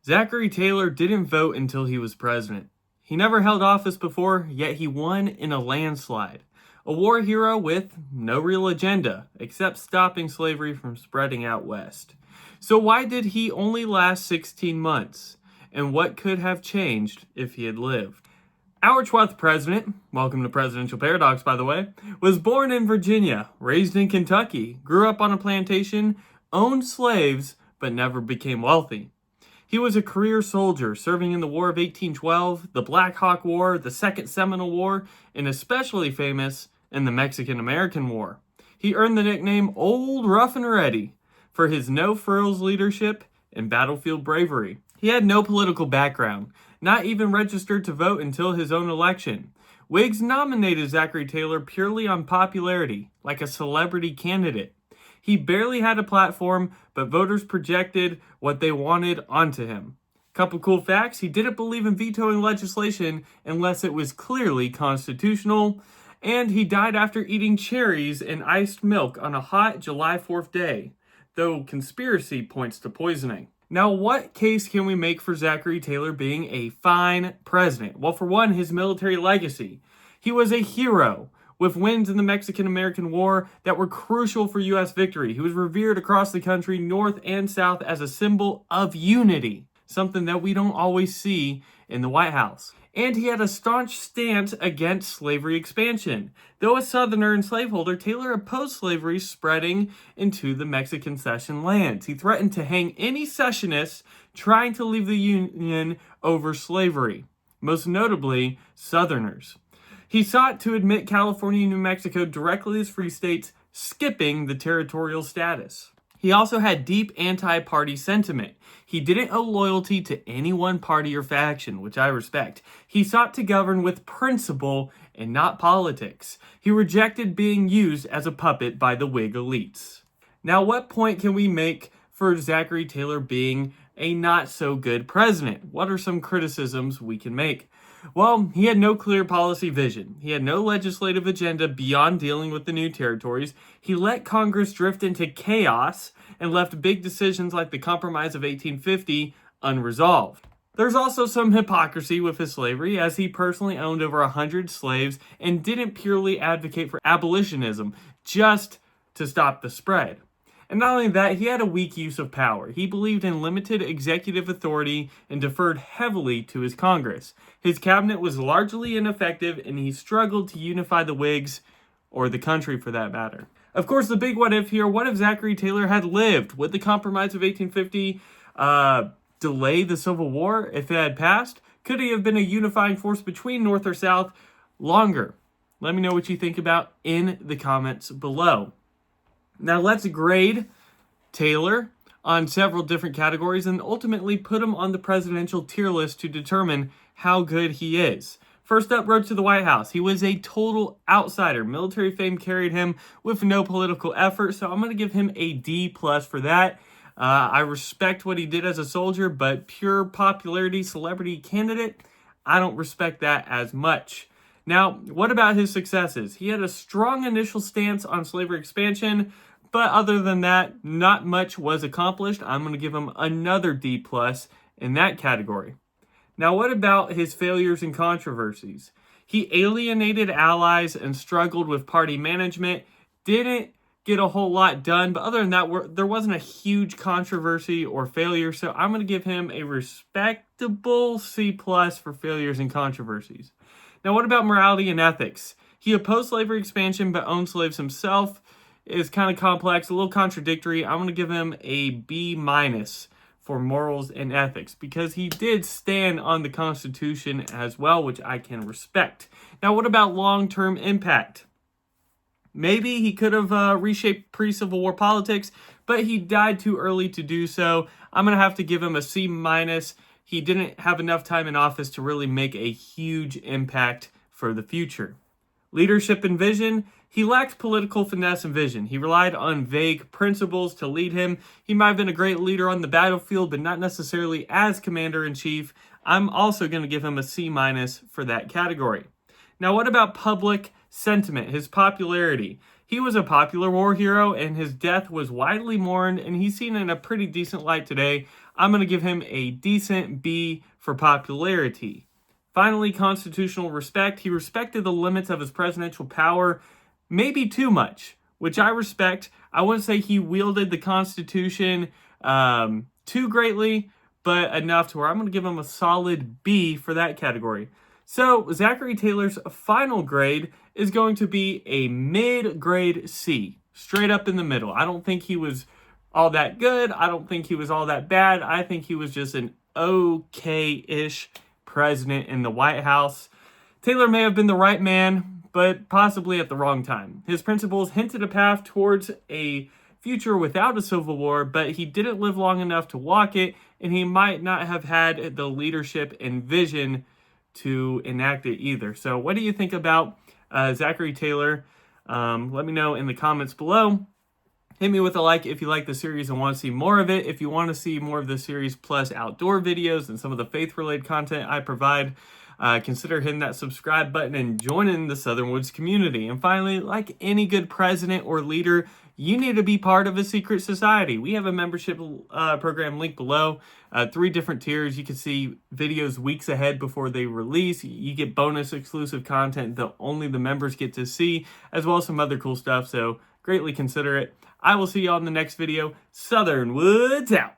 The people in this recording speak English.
Zachary Taylor didn't vote until he was president. He never held office before, yet he won in a landslide. A war hero with no real agenda, except stopping slavery from spreading out west. So why did he only last 16 months? And what could have changed if he had lived? Our 12th president, welcome to Presidential Paradox by the way, was born in Virginia, raised in Kentucky, grew up on a plantation, owned slaves, but never became wealthy. He was a career soldier, serving in the War of 1812, the Black Hawk War, the Second Seminole War, and especially famous in the Mexican-American War. He earned the nickname Old Rough and Ready for his no-frills leadership and battlefield bravery. He had no political background, not even registered to vote until his own election. Whigs nominated Zachary Taylor purely on popularity, like a celebrity candidate. He barely had a platform, but voters projected what they wanted onto him. Couple cool facts: he didn't believe in vetoing legislation unless it was clearly constitutional, and he died after eating cherries and iced milk on a hot July 4th day, though conspiracy points to poisoning. Now, what case can we make for Zachary Taylor being a fine president? Well, for one, his military legacy. He was a hero with wins in the Mexican-American War that were crucial for U.S. victory. He was revered across the country, north and south, as a symbol of unity, something that we don't always see in the White House. And he had a staunch stance against slavery expansion. Though a Southerner and slaveholder, Taylor opposed slavery spreading into the Mexican cession lands. He threatened to hang any secessionists trying to leave the Union over slavery, most notably Southerners. He sought to admit California and New Mexico directly as free states, skipping the territorial status. He also had deep anti-party sentiment. He didn't owe loyalty to any one party or faction, which I respect. He sought to govern with principle and not politics. He rejected being used as a puppet by the Whig elites. Now, what point can we make for Zachary Taylor being a not-so-good president? What are some criticisms we can make? Well, he had no clear policy vision. He had no legislative agenda beyond dealing with the new territories. He let Congress drift into chaos and left big decisions like the Compromise of 1850 unresolved. There's also some hypocrisy with his slavery, as he personally owned over 100 slaves and didn't purely advocate for abolitionism just to stop the spread. And not only that, he had a weak use of power. He believed in limited executive authority and deferred heavily to his Congress. His cabinet was largely ineffective, and he struggled to unify the Whigs, or the country for that matter. Of course, the big what if here: what if Zachary Taylor had lived? Would the Compromise of 1850 delay the Civil War if it had passed? Could he have been a unifying force between North or South longer? Let me know what you think about in the comments below. Now let's grade Taylor on several different categories and ultimately put him on the presidential tier list to determine how good he is. First up, road to the White House. He was a total outsider. Military fame carried him with no political effort, so I'm going to give him a D+ for that. I respect what he did as a soldier, but pure popularity, celebrity candidate, I don't respect that as much. Now, what about his successes? He had a strong initial stance on slavery expansion, but other than that, not much was accomplished. I'm going to give him another D+ in that category. Now, what about his failures and controversies? He alienated allies and struggled with party management, didn't get a whole lot done, but other than that, there wasn't a huge controversy or failure, so I'm going to give him a respectable C+ for failures and controversies. Now, what about morality and ethics? He opposed slavery expansion, but owned slaves himself. It's kind of complex, a little contradictory. I'm going to give him a B- for morals and ethics, because he did stand on the Constitution as well, which I can respect. Now, what about long-term impact? Maybe he could have reshaped pre-Civil War politics, but he died too early to do so. I'm going to have to give him a C-. He didn't have enough time in office to really make a huge impact for the future. Leadership and vision. He lacked political finesse and vision. He relied on vague principles to lead him. He might have been a great leader on the battlefield, but not necessarily as commander-in-chief. I'm also going to give him a C- for that category. Now, what about public sentiment, his popularity? He was a popular war hero, and his death was widely mourned, and he's seen in a pretty decent light today. I'm going to give him a decent B for popularity. Finally, constitutional respect. He respected the limits of his presidential power, maybe too much, which I respect. I wouldn't say he wielded the Constitution too greatly, but enough to where I'm going to give him a solid B for that category. So Zachary Taylor's final grade is going to be a mid-grade C, straight up in the middle. I don't think he was all that good. I don't think he was all that bad. I think he was just an okay-ish president in the White House. Taylor may have been the right man, but possibly at the wrong time. His principles hinted a path towards a future without a civil war, but he didn't live long enough to walk it, and he might not have had the leadership and vision to enact it either. So what do you think about Zachary Taylor? Let me know in the comments below. Hit me with a like if you like the series and want to see more of it. If you want to see more of the series plus outdoor videos and some of the faith-related content I provide, consider hitting that subscribe button and joining the Southern Woods community. And finally, like any good president or leader, you need to be part of a secret society. We have a membership program linked below, 3 different tiers. You can see videos weeks ahead before they release. You get bonus exclusive content that only the members get to see, as well as some other cool stuff. So greatly consider it. I will see you all in the next video. Southern Woods out.